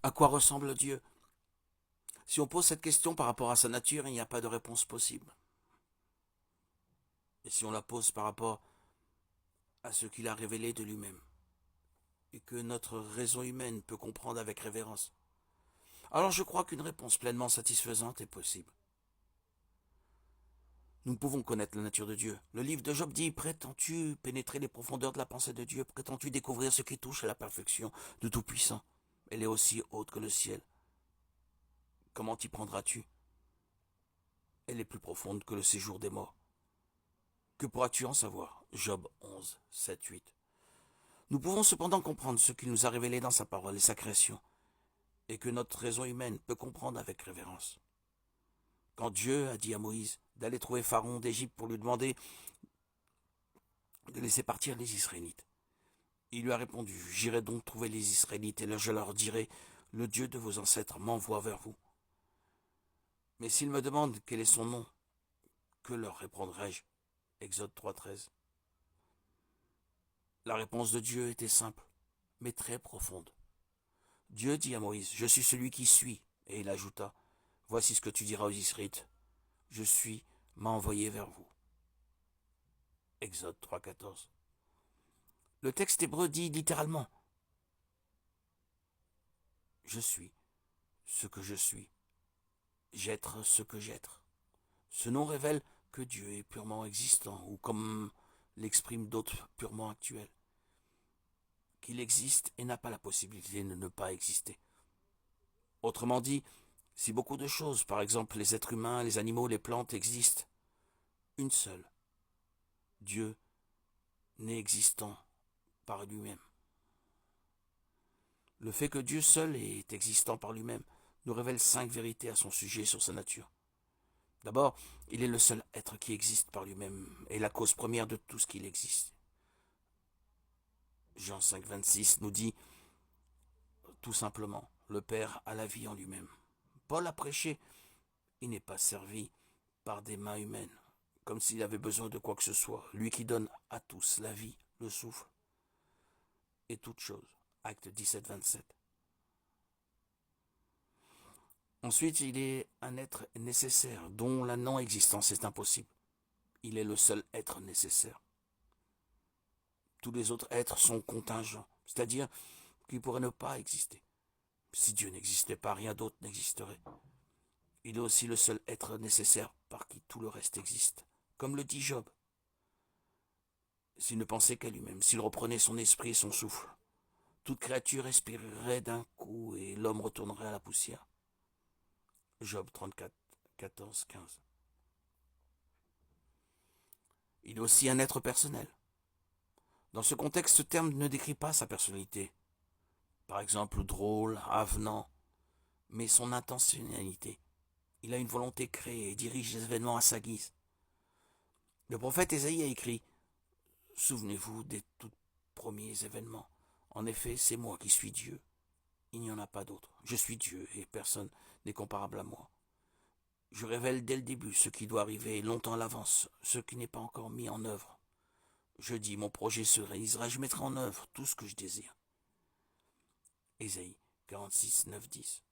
À quoi ressemble Dieu? Si on pose cette question par rapport à sa nature, il n'y a pas de réponse possible. Et si on la pose par rapport à ce qu'il a révélé de lui-même, et que notre raison humaine peut comprendre avec révérence, alors je crois qu'une réponse pleinement satisfaisante est possible. Nous pouvons connaître la nature de Dieu. Le livre de Job dit: prétends-tu pénétrer les profondeurs de la pensée de Dieu? Prétends-tu découvrir ce qui touche à la perfection de Tout-Puissant? Elle est aussi haute que le ciel. Comment t'y prendras-tu? Elle est plus profonde que le séjour des morts. Que pourras-tu en savoir? Job 11, 7, 8. Nous pouvons cependant comprendre ce qu'il nous a révélé dans sa parole et sa création, et que notre raison humaine peut comprendre avec révérence. Quand Dieu a dit à Moïse d'aller trouver Pharaon d'Égypte pour lui demander de laisser partir les Israélites, il lui a répondu: j'irai donc trouver les Israélites et je leur dirai: le Dieu de vos ancêtres m'envoie vers vous. Mais s'ils me demandent quel est son nom, que leur répondrai-je? Exode 3,13. La réponse de Dieu était simple, mais très profonde. Dieu dit à Moïse: je suis celui qui suis. Et il ajouta: voici ce que tu diras aux Israélites: je suis, m'a envoyé vers vous. Exode 3,14. Le texte hébreu dit littéralement: je suis ce que je suis, j'être ce que j'être. Ce nom révèle que Dieu est purement existant, ou comme l'expriment d'autres, purement actuel, qu'il existe et n'a pas la possibilité de ne pas exister. Autrement dit, si beaucoup de choses, par exemple les êtres humains, les animaux, les plantes, existent, une seule, Dieu, n'est existant par lui-même. Le fait que Dieu seul est existant par lui-même nous révèle 5 vérités à son sujet sur sa nature. D'abord, il est le seul être qui existe par lui-même et la cause première de tout ce qu'il existe. Jean 5, 26 nous dit tout simplement: le Père a la vie en lui-même. Paul a prêché: il n'est pas servi par des mains humaines, comme s'il avait besoin de quoi que ce soit, lui qui donne à tous la vie, le souffle et toute chose. Acte 17, 27. Ensuite, il est un être nécessaire, dont la non-existence est impossible. Il est le seul être nécessaire. Tous les autres êtres sont contingents, c'est-à-dire qu'ils pourraient ne pas exister. Si Dieu n'existait pas, rien d'autre n'existerait. Il est aussi le seul être nécessaire par qui tout le reste existe. Comme le dit Job: s'il ne pensait qu'à lui-même, s'il reprenait son esprit et son souffle, toute créature respirerait d'un coup et l'homme retournerait à la poussière. Job 34, 14, 15. Il est aussi un être personnel. Dans ce contexte, ce terme ne décrit pas sa personnalité, par exemple drôle, avenant, mais son intentionnalité. Il a une volonté créée et dirige les événements à sa guise. Le prophète Ésaïe a écrit: souvenez-vous des tout premiers événements. En effet, c'est moi qui suis Dieu. Il n'y en a pas d'autre. Je suis Dieu et personne n'est comparable à moi. Je révèle dès le début ce qui doit arriver, longtemps à l'avance, ce qui n'est pas encore mis en œuvre. Je dis: mon projet se réalisera, je mettrai en œuvre tout ce que je désire. Ésaïe 46, 9, 10.